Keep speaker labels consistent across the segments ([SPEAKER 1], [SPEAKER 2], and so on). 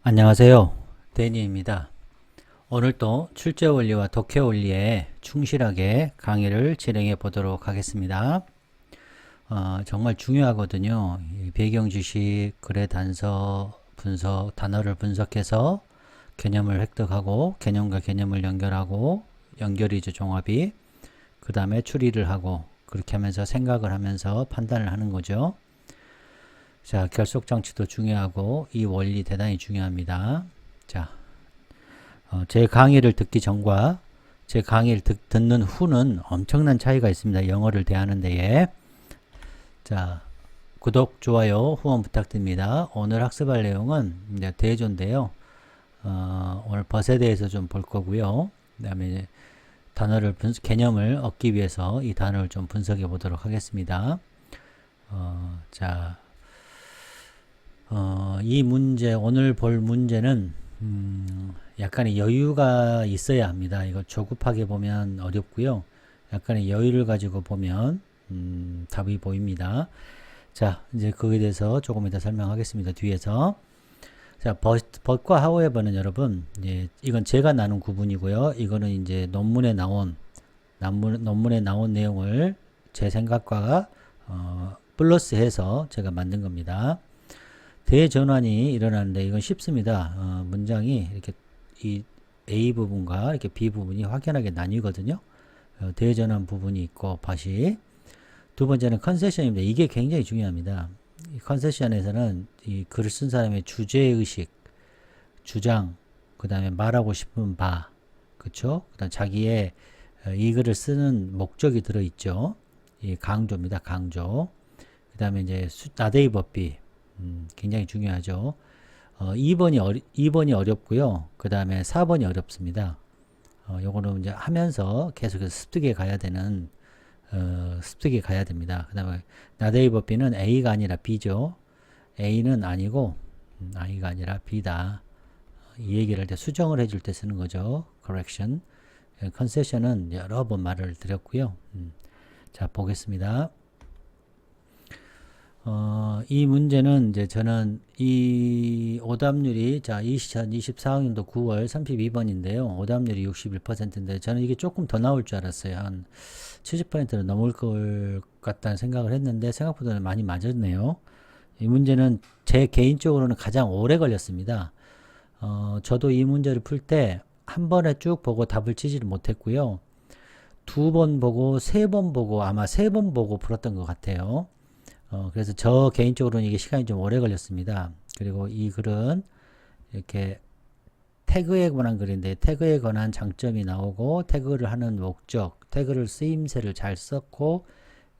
[SPEAKER 1] 안녕하세요. 데니입니다. 오늘도 출제 원리와 독해 원리에 충실하게 강의를 진행해 보도록 하겠습니다. 정말 중요하거든요. 이 배경 지식, 글의 단서, 분석, 단어를 분석해서 개념을 획득하고 개념과 개념을 연결하고 연결이죠, 종합이. 그 다음에 추리를 하고 그렇게 하면서 생각을 하면서 판단을 하는 거죠. 자, 결속 장치도 중요하고 이 원리 대단히 중요합니다. 자, 제 강의를 듣기 전과 제 강의를 듣는 후는 엄청난 차이가 있습니다. 영어를 대하는 데에. 자, 구독, 좋아요, 후원 부탁드립니다. 오늘 학습할 내용은 이제 대조인데요. 오늘 벗에 대해서 좀 볼 거고요. 그 다음에 단어를 개념을 얻기 위해서 이 단어를 좀 분석해 보도록 하겠습니다. 자, 이 문제, 오늘 볼 문제는 약간의 여유가 있어야 합니다. 이거 조급하게 보면 어렵고요. 약간의 여유를 가지고 보면 답이 보입니다. 자, 이제 그거에 대해서 조금 이따 설명하겠습니다. 뒤에서. 자, but과 however는 여러분, 이제 이건 제가 나눈 구분이고요. 이거는 이제 논문에 나온 내용을 제 생각과 플러스해서 제가 만든 겁니다. 대전환이 일어나는데 이건 쉽습니다. 문장이 이렇게 이 A 부분과 이렇게 B 부분이 확연하게 나뉘거든요. 대전환 부분이 있고 밭이. 두 번째는 컨세션입니다. 이게 굉장히 중요합니다. 이 컨세션에서는 이 글을 쓴 사람의 주제의식, 주장, 그 다음에 말하고 싶은 바, 그쵸? 그 다음 자기의 이 글을 쓰는 목적이 들어있죠. 이 강조입니다. 강조. 그 다음에 이제 나데이 법비. 굉장히 중요하죠. 2번이 어렵고요. 그 다음에 4번이 어렵습니다. 요거는 이제 하면서 계속해서 습득해 가야 되는, 습득해 가야 됩니다. 그 다음에 나데이 법비는 A가 아니라 B죠. A는 아니고, I가 아니라 B다. 이 얘기를 할 때 수정을 해줄 때 쓰는 거죠. correction. 컨세션은 여러 번 말을 드렸고요. 자, 보겠습니다. 이 문제는 이제 저는 이 오답률이 자 2024학년도 9월 32번인데요. 오답률이 61%인데 저는 이게 조금 더 나올 줄 알았어요. 한 70%는 넘을 것 같다는 생각을 했는데 생각보다는 많이 맞았네요. 이 문제는 제 개인적으로는 가장 오래 걸렸습니다. 저도 이 문제를 풀 때 한 번에 쭉 보고 답을 치지를 못했고요. 두 번 보고 세 번 보고 아마 세 번 보고 풀었던 것 같아요. 그래서 저 개인적으로는 이게 시간이 좀 오래 걸렸습니다. 그리고 이 글은 이렇게 태그에 관한 글인데 태그에 관한 장점이 나오고 태그를 하는 목적, 태그를 쓰임새를 잘 썼고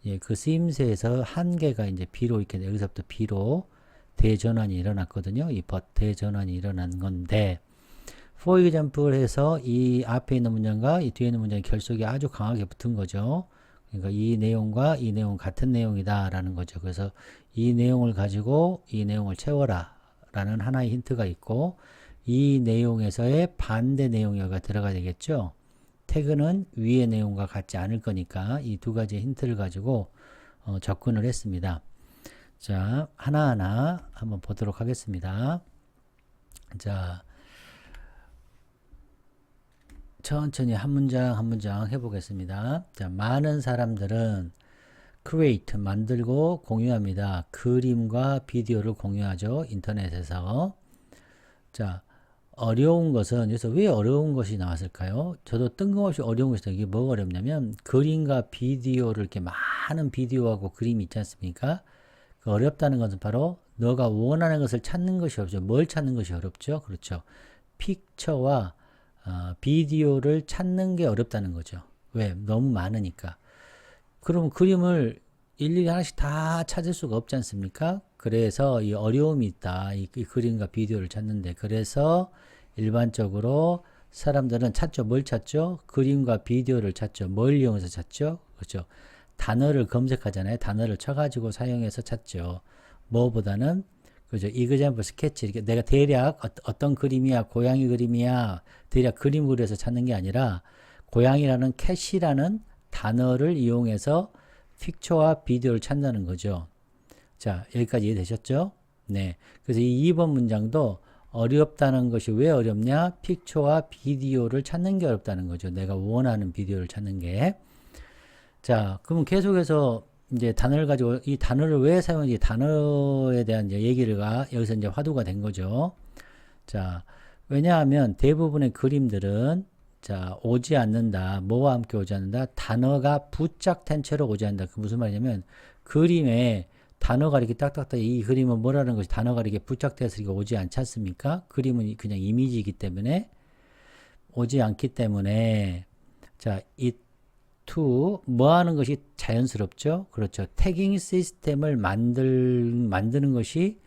[SPEAKER 1] 예, 그 쓰임새에서 한 개가 이제 B로 이렇게 여기서부터 B로 대전환이 일어났거든요. 이 대전환이 일어난 건데 for example 해서 이 앞에 있는 문장과 이 뒤에 있는 문장의 결속이 아주 강하게 붙은 거죠. 그러니까 이 내용과 이 내용 같은 내용이다 라는 거죠. 그래서 이 내용을 가지고 이 내용을 채워라 라는 하나의 힌트가 있고 이 내용에서의 반대 내용이 여기가 들어가야 되겠죠. 태그는 위의 내용과 같지 않을 거니까 이 두 가지 힌트를 가지고 접근을 했습니다. 자, 하나하나 한번 보도록 하겠습니다. 자, 천천히 한 문장 한 문장 해보겠습니다. 자, 많은 사람들은 create, 만들고 공유합니다. 그림과 비디오를 공유하죠. 인터넷에서. 자, 어려운 것은, 그래서 왜 어려운 것이 나왔을까요? 저도 뜬금없이 어려운 것이 이게 뭐가 어렵냐면, 그림과 비디오를 이렇게 많은 비디오하고 그림이 있지 않습니까? 그 어렵다는 것은 바로 너가 원하는 것을 찾는 것이 어렵죠. 뭘 찾는 것이 어렵죠? 그렇죠. 픽처와 비디오를 찾는 게 어렵다는 거죠. 왜? 너무 많으니까. 그럼 그림을 일일이 하나씩 다 찾을 수가 없지 않습니까? 그래서 이 어려움이 있다. 이 그림과 비디오를 찾는데. 그래서 일반적으로 사람들은 찾죠. 뭘 찾죠? 그림과 비디오를 찾죠. 뭘 이용해서 찾죠? 그렇죠. 단어를 검색하잖아요. 단어를 쳐가지고 사용해서 찾죠. 뭐보다는 그죠. example 스케치. 이렇게 내가 대략 어떤 그림이야, 고양이 그림이야, 대략 그림 그려서 찾는 게 아니라 고양이라는 캣이라는 단어를 이용해서 픽처와 비디오를 찾는다는 거죠. 자, 여기까지 이해되셨죠? 네. 그래서 이 2번 문장도 어렵다는 것이 왜 어렵냐? 픽처와 비디오를 찾는 게 어렵다는 거죠. 내가 원하는 비디오를 찾는 게. 자, 그럼 계속해서 이제 단어를 가지고 이 단어를 왜 사용하는지 단어에 대한 이제 얘기가 여기서 이제 화두가 된 거죠. 자, 왜냐하면 대부분의 그림들은 자, 오지 않는다. 뭐와 함께 오지 않는다? 단어가 부착된 채로 오지 않는다. 그 무슨 말이냐면 그림에 단어가 이렇게 딱딱딱 이 그림은 뭐라는 것이 단어가 이렇게 부착돼서 이렇게 오지 않지 않습니까? 그림은 그냥 이미지이기 때문에 오지 않기 때문에 자, 이 to 뭐 하는 것이 자연스럽죠? 그렇죠. 태깅 시스템을 만드는 것이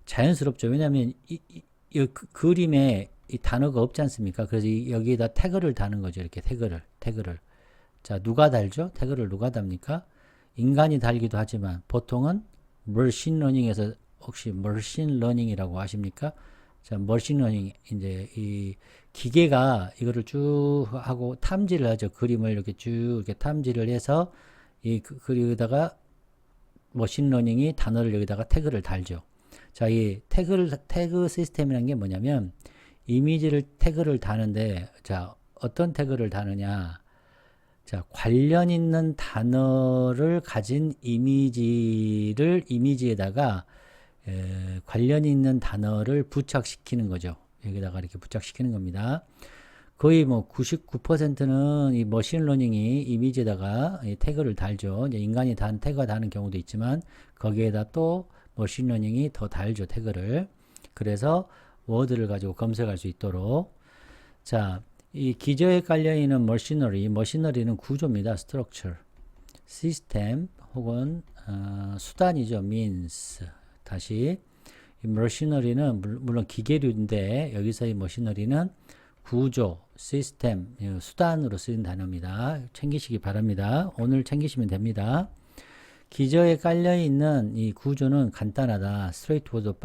[SPEAKER 1] 자연스럽죠. 왜냐하면 이 그림에 이 단어가 없지 않습니까? 그래서 여기에다 태그를 다는 거죠. 이렇게 태그를. 자, 누가 달죠? 태그를 누가 답니까? 인간이 달기도 하지만 보통은 머신 러닝에서 혹시 머신 러닝이라고 아십니까? 자, 머신 러닝 이제 이 기계가 이거를 쭉 하고 탐지를 하죠. 그림을 이렇게 쭉 이렇게 탐지를 해서 그리다가 머신 러닝이 단어를 여기다가 태그를 달죠. 자, 이 태그 시스템이라는 게 뭐냐면 이미지를 태그를 다는데 자, 어떤 태그를 다느냐? 자, 관련 있는 단어를 가진 이미지에다가 관련 있는 단어를 부착시키는 거죠. 여기다가 이렇게 부착시키는 겁니다. 거의 뭐 99%는 이 머신러닝이 이미지에다가 이 태그를 달죠. 이제 인간이 단 태그가 다는 경우도 있지만 거기에다 또 머신러닝이 더 달죠. 태그를. 그래서 워드를 가지고 검색할 수 있도록. 자, 이 기저에 깔려있는 머시너리는 구조입니다. structure, 시스템 혹은 수단이죠. means. 다시 이 머시너리는 물론 기계류인데 여기서 이 머시너리는 구조, 시스템, 수단으로 쓰인 단어입니다. 챙기시기 바랍니다. 오늘 챙기시면 됩니다. 기저에 깔려있는 이 구조는 간단하다. straightforward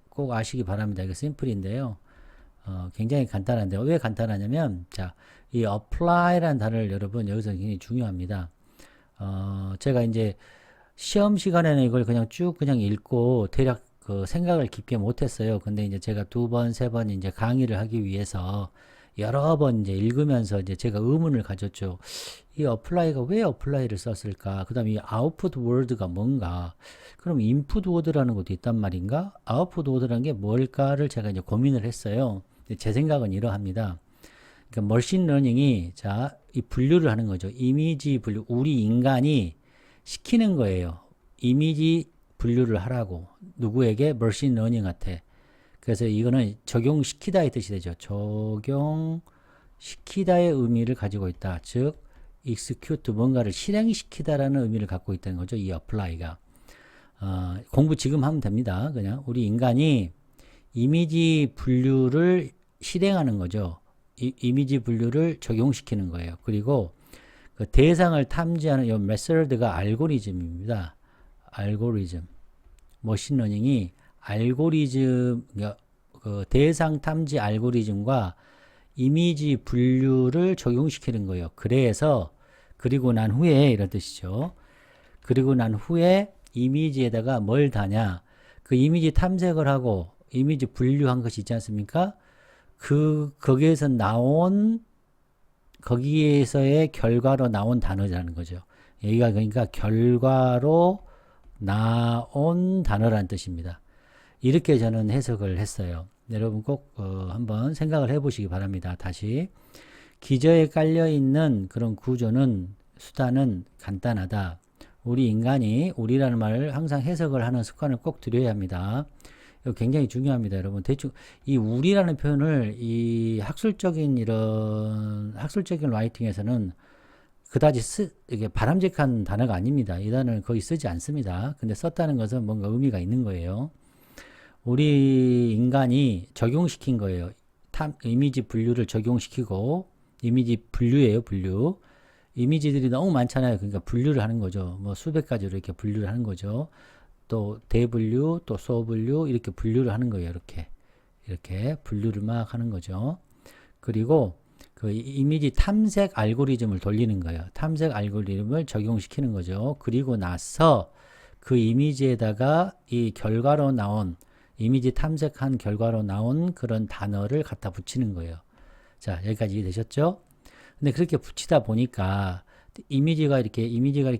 [SPEAKER 1] 꼭 아시기 바랍니다. 이거 심플인데요. 굉장히 간단한데 왜 간단하냐면 자, 이 apply라는 단어를 여러분 여기서 굉장히 중요합니다. 제가 이제 시험 시간에는 이걸 그냥 쭉 그냥 읽고 대략 그 생각을 깊게 못했어요. 근데 이제 제가 2번, 3번 이제 강의를 하기 위해서 여러 번 이제 읽으면서 이제 제가 의문을 가졌죠. 이 apply가 왜 apply를 썼을까? 그 다음에 이 output word가 뭔가? 그럼 input word라는 것도 있단 말인가? output word라는 게 뭘까를 제가 이제 고민을 했어요. 제 생각은 이러합니다. 그러니까 머신 러닝이 자, 이 분류를 하는 거죠. 이미지 분류. 우리 인간이 시키는 거예요. 이미지 분류를 하라고. 누구에게? 머신 러닝한테. 그래서 이거는 적용시키다의 뜻이 되죠. 적용시키다의 의미를 가지고 있다. 즉 execute 뭔가를 실행시키다라는 의미를 갖고 있다는 거죠. 이 apply가. 공부 지금 하면 됩니다. 그냥 우리 인간이 이미지 분류를 실행하는 거죠. 이미지 분류를 적용시키는 거예요. 그리고 그 대상을 탐지하는 이 메서드가 알고리즘입니다. 알고리즘. 머신러닝이 알고리즘, 그 대상 탐지 알고리즘과 이미지 분류를 적용시키는 거예요. 그래서 그리고 난 후에 이런 뜻이죠. 그리고 난 후에 이미지에다가 뭘 다냐? 그 이미지 탐색을 하고 이미지 분류한 것이 있지 않습니까? 거기에서의 결과로 나온 단어라는 거죠. 여기가 그러니까 결과로 나온 단어라는 뜻입니다. 이렇게 저는 해석을 했어요. 여러분 꼭 한번 생각을 해보시기 바랍니다. 다시 기저에 깔려있는 그런 구조는 수단은 간단하다. 우리 인간이 우리라는 말을 항상 해석을 하는 습관을 꼭 들여야 합니다. 이거 굉장히 중요합니다, 여러분. 대충 이 우리라는 표현을 이 학술적인 라이팅에서는 그다지 이게 바람직한 단어가 아닙니다. 이 단어는 거의 쓰지 않습니다. 근데 썼다는 것은 뭔가 의미가 있는 거예요. 우리 인간이 적용시킨 거예요. 이미지 분류를 적용시키고 이미지 분류예요, 분류. 이미지들이 너무 많잖아요. 그러니까 분류를 하는 거죠. 뭐 수백 가지로 이렇게 분류를 하는 거죠. 또 대분류, 또 소분류 이렇게 분류를 하는 거예요. 이렇게 분류를 막 하는 거죠. 그리고 그 이미지 탐색 알고리즘을 돌리는 거예요. 탐색 알고리즘을 적용시키는 거죠. 그리고 나서 그 이미지에다가 이 결과로 나온 이미지 탐색한 결과로 나온 그런 단어를 갖다 붙이는 거예요. 자, 여기까지 이해되셨죠? 근데 그렇게 붙이다 보니까 이미지가 이렇게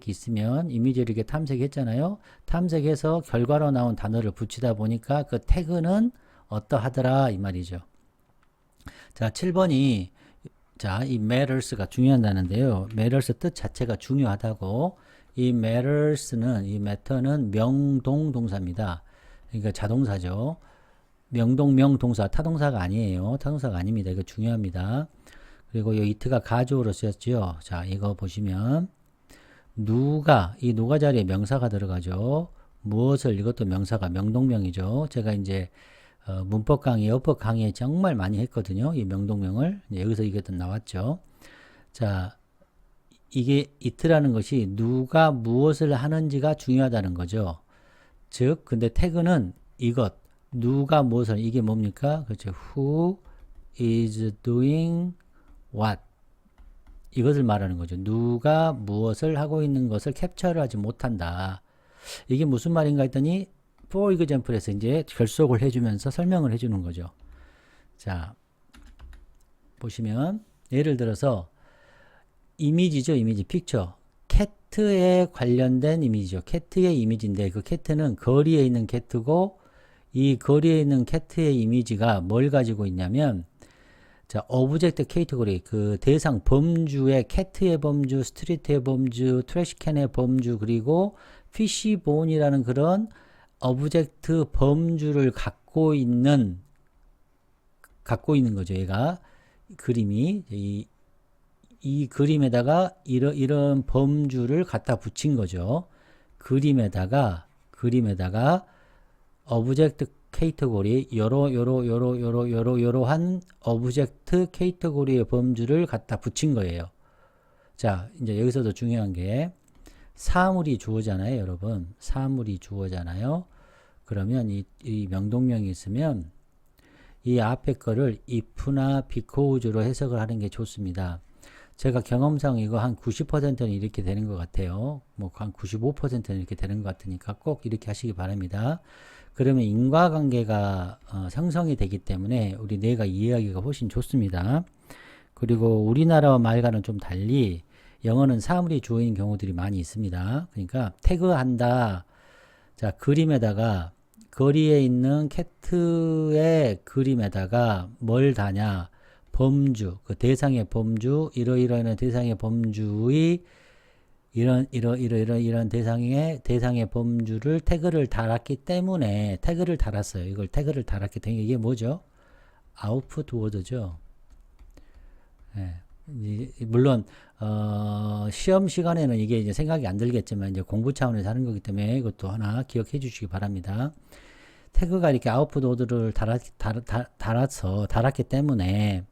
[SPEAKER 1] 있으면 이미지를 이렇게 탐색했잖아요. 탐색해서 결과로 나온 단어를 붙이다 보니까 그 태그는 어떠하더라 이 말이죠. 자, 7번이 자, 이 matters가 중요하다는데요. matters 뜻 자체가 중요하다고. 이 matters는 이 matter는 명동 동사입니다. 그러니까 자동사죠. 명동사 타동사가 아니에요. 타동사가 아닙니다. 이거 중요합니다. 그리고 이 it가 가주어로 쓰였죠. 자, 이거 보시면 누가 이 누가 자리에 명사가 들어가죠. 무엇을 이것도 명사가 명동명이죠. 제가 이제 문법 강의, 어법 강의에 정말 많이 했거든요. 이 명동명을. 여기서 이게 또 나왔죠. 자, 이게 it라는 것이 누가 무엇을 하는지가 중요하다는 거죠. 즉, 근데 태그는 이것, 누가 무엇을, 이게 뭡니까? 그렇죠. Who is doing what? 이것을 말하는 거죠. 누가 무엇을 하고 있는 것을 캡처를 하지 못한다. 이게 무슨 말인가 했더니 for example에서 이제 결속을 해주면서 설명을 해주는 거죠. 자, 보시면 예를 들어서 이미지죠. 이미지, 픽처. 캣에 관련된 이미지죠. 캣의 이미지인데 그 캣는 거리에 있는 캣고 이 거리에 있는 캣의 이미지가 뭘 가지고 있냐면 자, 오브젝트 캐테고리 그 대상 범주의 캣의 범주, 스트리트의 범주, 트래시캔의 범주 그리고 피시본이라는 그런 오브젝트 범주를 갖고 있는 거죠. 얘가 그림이 이 그림에다가 이런 범주를 갖다 붙인 거죠. 그림에다가 오브젝트 캐테고리 요러한 오브젝트 캐테고리의 범주를 갖다 붙인 거예요. 자, 이제 여기서도 중요한 게 사물이 주어잖아요, 여러분. 사물이 주어잖아요. 그러면 이 명동명이 있으면 이 앞에 거를 if나 because로 해석을 하는 게 좋습니다. 제가 경험상 이거 한 90%는 이렇게 되는 것 같아요. 뭐 한 95%는 이렇게 되는 것 같으니까 꼭 이렇게 하시기 바랍니다. 그러면 인과관계가 형성이 되기 때문에 우리 뇌가 이해하기가 훨씬 좋습니다. 그리고 우리나라와 말과는 좀 달리 영어는 사물이 주어인 경우들이 많이 있습니다. 그러니까 태그한다. 자, 그림에다가 거리에 있는 캣의 그림에다가 뭘 다냐? 범주, 그 대상의 범주, 이러이러한 대상의 범주의 이런 대상의 범주를 태그를 달았기 때문에 태그를 달았어요. 이걸 태그를 달았기 때문에 이게 뭐죠? 아웃풋 워드죠. 예. 물론 시험 시간에는 이게 이제 생각이 안 들겠지만 이제 공부 차원에서 하는 거기 때문에 이것도 하나 기억해 주시기 바랍니다. 태그가 이렇게 아웃풋 워드를 달았기 때문에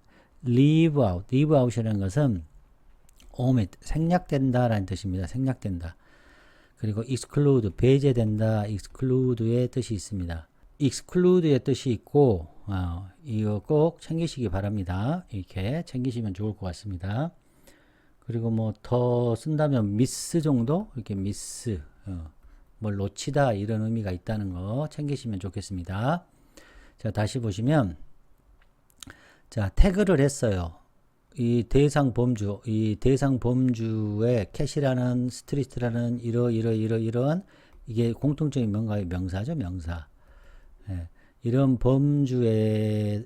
[SPEAKER 1] leave out이라는 것은 omit, 생략된다라는 뜻입니다. 생략된다. 그리고 exclude, 배제된다, exclude의 뜻이 있습니다. exclude의 뜻이 있고 이거 꼭 챙기시기 바랍니다. 이렇게 챙기시면 좋을 것 같습니다. 그리고 뭐 더 쓴다면 miss 정도? 이렇게 miss, 뭘 놓치다 이런 의미가 있다는 거 챙기시면 좋겠습니다. 자, 다시 보시면 자, 태그를 했어요. 이 대상 범주의 캣이라는 스트리트라는 이런 이게 공통적인 뭔가의 명사죠, 명사. 예, 이런 범주로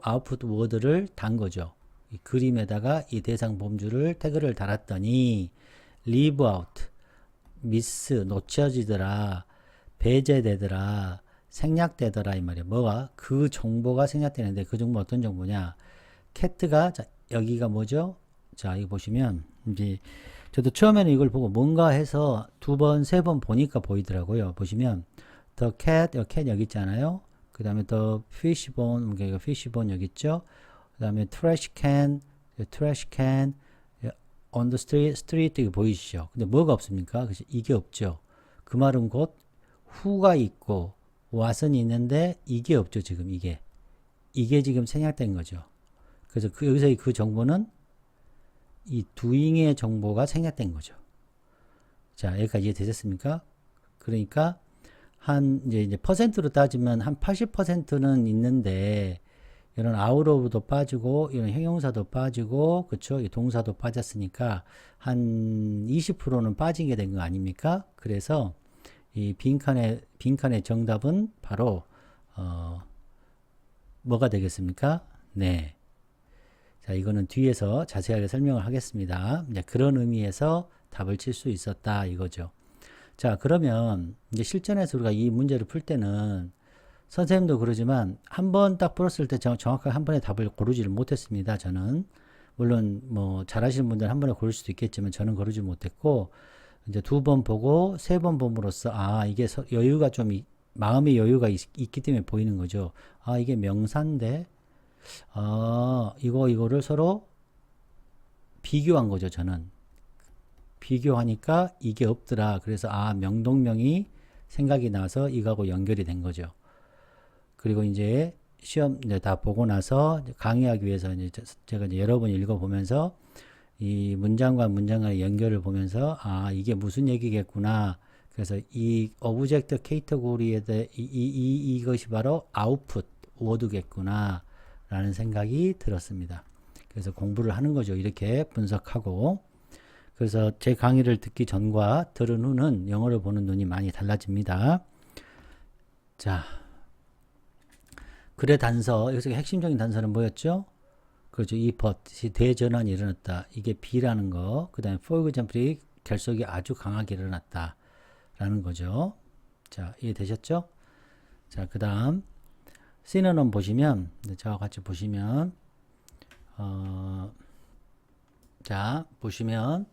[SPEAKER 1] 아웃풋 워드를 단 거죠. 이 그림에다가 이 대상 범주를 태그를 달았더니 leave out, miss, 놓쳐지더라, 배제되더라, 생략되더라 이 말이에요. 뭐가? 그 정보가 생략되는데 그 정보 어떤 정보냐? 캣가 자, 여기가 뭐죠? 자, 이거 보시면 이제 저도 처음에는 이걸 보고 뭔가 해서 두 번, 세 번 보니까 보이더라고요. 보시면 the cat 여기 있잖아요. 그 다음에 the fishbone, fishbone 여기 있죠. 그 다음에 trash can on the street 이거 보이시죠? 근데 뭐가 없습니까? 그래서 이게 없죠. 그 말은 곧 who가 있고 what은 있는데 이게 없죠. 지금 이게 지금 생략된 거죠. 그래서 여기서 그 정보는 이 doing의 정보가 생략된 거죠. 자, 여기까지 이해되셨습니까? 그러니까 이제 퍼센트로 따지면 한 80%는 있는데, 이런 out of도 빠지고, 이런 형용사도 빠지고, 그쵸? 이 동사도 빠졌으니까, 한 20%는 빠지게 된 거 아닙니까? 그래서, 이 빈칸의 정답은 바로, 뭐가 되겠습니까? 네. 자, 이거는 뒤에서 자세하게 설명을 하겠습니다. 이제 그런 의미에서 답을 칠 수 있었다, 이거죠. 자, 그러면 이제 실전에서 우리가 이 문제를 풀 때는 선생님도 그러지만 한 번 딱 풀었을 때 정확하게 한 번에 답을 고르지를 못했습니다. 저는 물론 뭐 잘하시는 분들은 한 번에 고를 수도 있겠지만 저는 고르지 못했고 이제 두 번 보고 세 번 봄으로써 아 이게 여유가 좀 마음의 여유가 있기 때문에 보이는 거죠. 아 이게 명사인데 아 이거를 서로 비교한 거죠. 저는 비교하니까 이게 없더라. 그래서 아 명동명이 생각이 나서 이거하고 연결이 된 거죠. 그리고 이제 시험 이제 다 보고 나서 강의하기 위해서 이제 제가 이제 여러 번 읽어보면서 이 문장과 문장간의 연결을 보면서 아 이게 무슨 얘기겠구나. 그래서 이 오브젝트 캐테고리에 대해 이것이 바로 아웃풋 워드겠구나 라는 생각이 들었습니다. 그래서 공부를 하는 거죠. 이렇게 분석하고 그래서 제 강의를 듣기 전과 들은 후는 영어를 보는 눈이 많이 달라집니다. 자, 글의 단서, 여기서 핵심적인 단서는 뭐였죠? 그렇죠. 이 but, 대전환이 일어났다. 이게 B라는 거. 그 다음에 for example이 결속이 아주 강하게 일어났다. 라는 거죠. 자, 이해되셨죠? 자, 그 다음 시노놈 보시면, 저와 같이 보시면, 자, 보시면,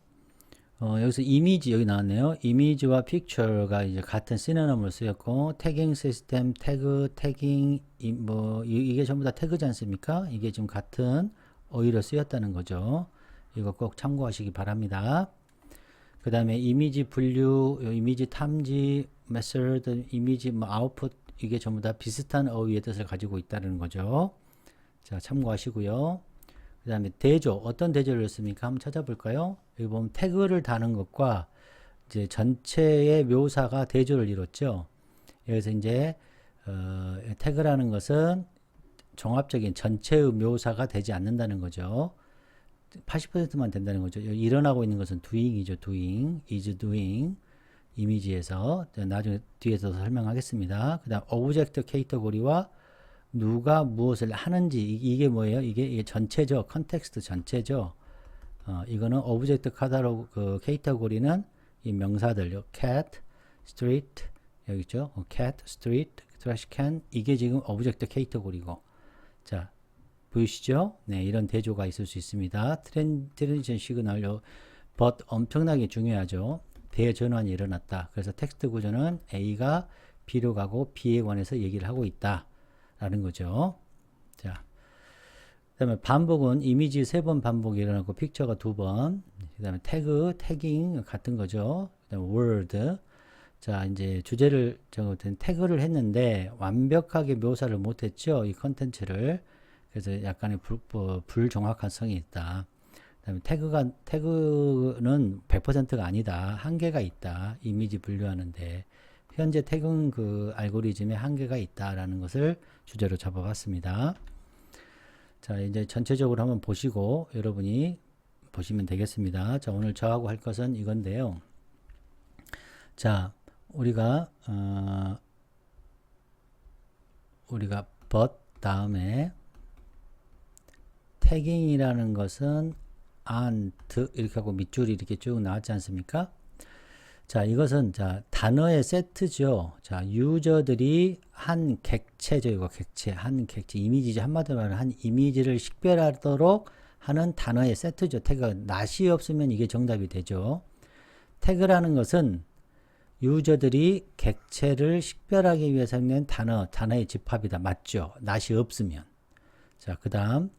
[SPEAKER 1] 여기서 이미지 여기 나왔네요. 이미지와 픽처가 이제 같은 시노놈으로 쓰였고 태깅 시스템, 태그, 태깅 뭐 이게 전부 다 태그지 않습니까? 이게 지금 같은 어휘로 쓰였다는 거죠. 이거 꼭 참고하시기 바랍니다. 그 다음에 이미지 분류, 이미지 탐지, 메서드, 이미지 뭐 아웃풋 이게 전부 다 비슷한 어휘의 뜻을 가지고 있다는 거죠. 자, 참고하시고요. 그 다음에 대조, 어떤 대조를 씁니까? 한번 찾아볼까요? 여기 보면 태그를 다는 것과 이제 전체의 묘사가 대조를 이뤘죠. 여기서 이제 태그라는 것은 종합적인 전체의 묘사가 되지 않는다는 거죠. 80%만 된다는 거죠. 일어나고 있는 것은 doing이죠. doing, is doing 이미지에서 나중에 뒤에서 설명하겠습니다. 그 다음 오브젝트 캐테고리와 누가 무엇을 하는지 이게 뭐예요? 이게 전체죠. 컨텍스트 전체죠. 이거는 오브젝트 카탈로그 그 캐테고리는 이 명사들 cat, street 여기 있죠. cat, street, trash can 이게 지금 오브젝트 캐테고리고 자 보이시죠? 네 이런 대조가 있을 수 있습니다. 트랜지션 시그널 but 엄청나게 중요하죠. 대전환이 일어났다. 그래서 텍스트 구조는 A가 B로 가고 B에 관해서 얘기를 하고 있다. 라는 거죠. 자, 그 다음에 반복은 이미지 3번 반복이 일어나고 픽처가 2번. 그 다음에 태그, 태깅 같은 거죠. 그 다음에 word. 자, 이제 주제를 태그를 했는데 완벽하게 묘사를 못했죠. 이 컨텐츠를. 그래서 약간의 불정확한 성이 있다. 그 다음에 태그는 100%가 아니다. 한계가 있다. 이미지 분류하는데. 현재 태그 그 알고리즘에 한계가 있다라는 것을 주제로 잡아봤습니다. 자, 이제 전체적으로 한번 보시고 여러분이 보시면 되겠습니다. 자, 오늘 저하고 할 것은 이건데요. 자, 우리가 but 다음에 태깅이라는 것은 and 이렇게 하고 밑줄이 이렇게 쭉 나왔지 않습니까? 자, 이것은 자, 단어의 세트죠. 자, 유저들이 한 객체죠. 이거 객체, 한 객체, 이미지죠. 한마디로 말하면 한 이미지를 식별하도록 하는 단어의 세트죠. 태그가 낫이 없으면 이게 정답이 되죠. 태그라는 것은 유저들이 객체를 식별하기 위해서 있는 단어의 집합이다. 맞죠? 낫이 없으면. 자, 그 다음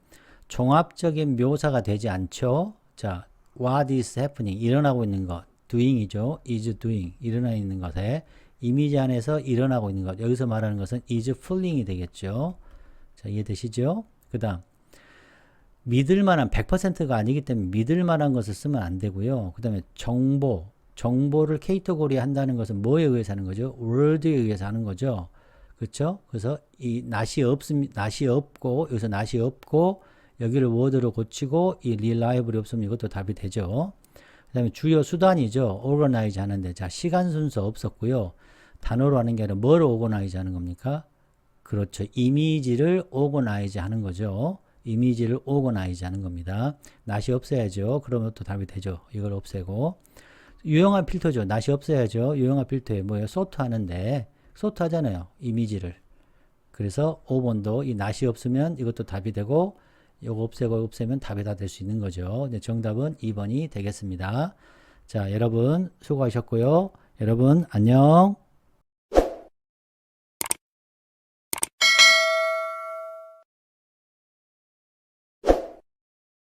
[SPEAKER 1] 종합적인 묘사가 되지 않죠. 자, what is happening? 일어나고 있는 것. doing이죠. is doing. 일어나 있는 것에 이미지 안에서 일어나고 있는 것. 여기서 말하는 것은 is falling이 되겠죠. 자, 이해되시죠? 그 다음 믿을 만한 100%가 아니기 때문에 믿을 만한 것을 쓰면 안 되고요. 그 다음에 정보, 정보를 캐테고리 한다는 것은 뭐에 의해서 하는 거죠? word에 의해서 하는 거죠. 그렇죠? 그래서 이 not이 없고 여기서 not이 없고 여기를 word로 고치고 이 reliable이 없으면 이것도 답이 되죠. 그 다음에 주요 수단이죠. organize 하는데 자 시간 순서 없었고요. 단어로 하는 게 아니라 뭘 organize 하는 겁니까? 그렇죠. 이미지를 organize 하는 거죠. 이미지를 organize 하는 겁니다. not이 없애야죠. 그러면 또 답이 되죠. 이걸 없애고 유형화 필터죠. not이 없애야죠. 유형화 필터에 뭐예요? sort 하는데 sort 하잖아요. 이미지를. 그래서 5번도 이 not이 없으면 이것도 답이 되고 요거 없애고 없애면 답이 다 될 수 있는 거죠. 정답은 2번이 되겠습니다. 자, 여러분 수고하셨고요. 여러분 안녕.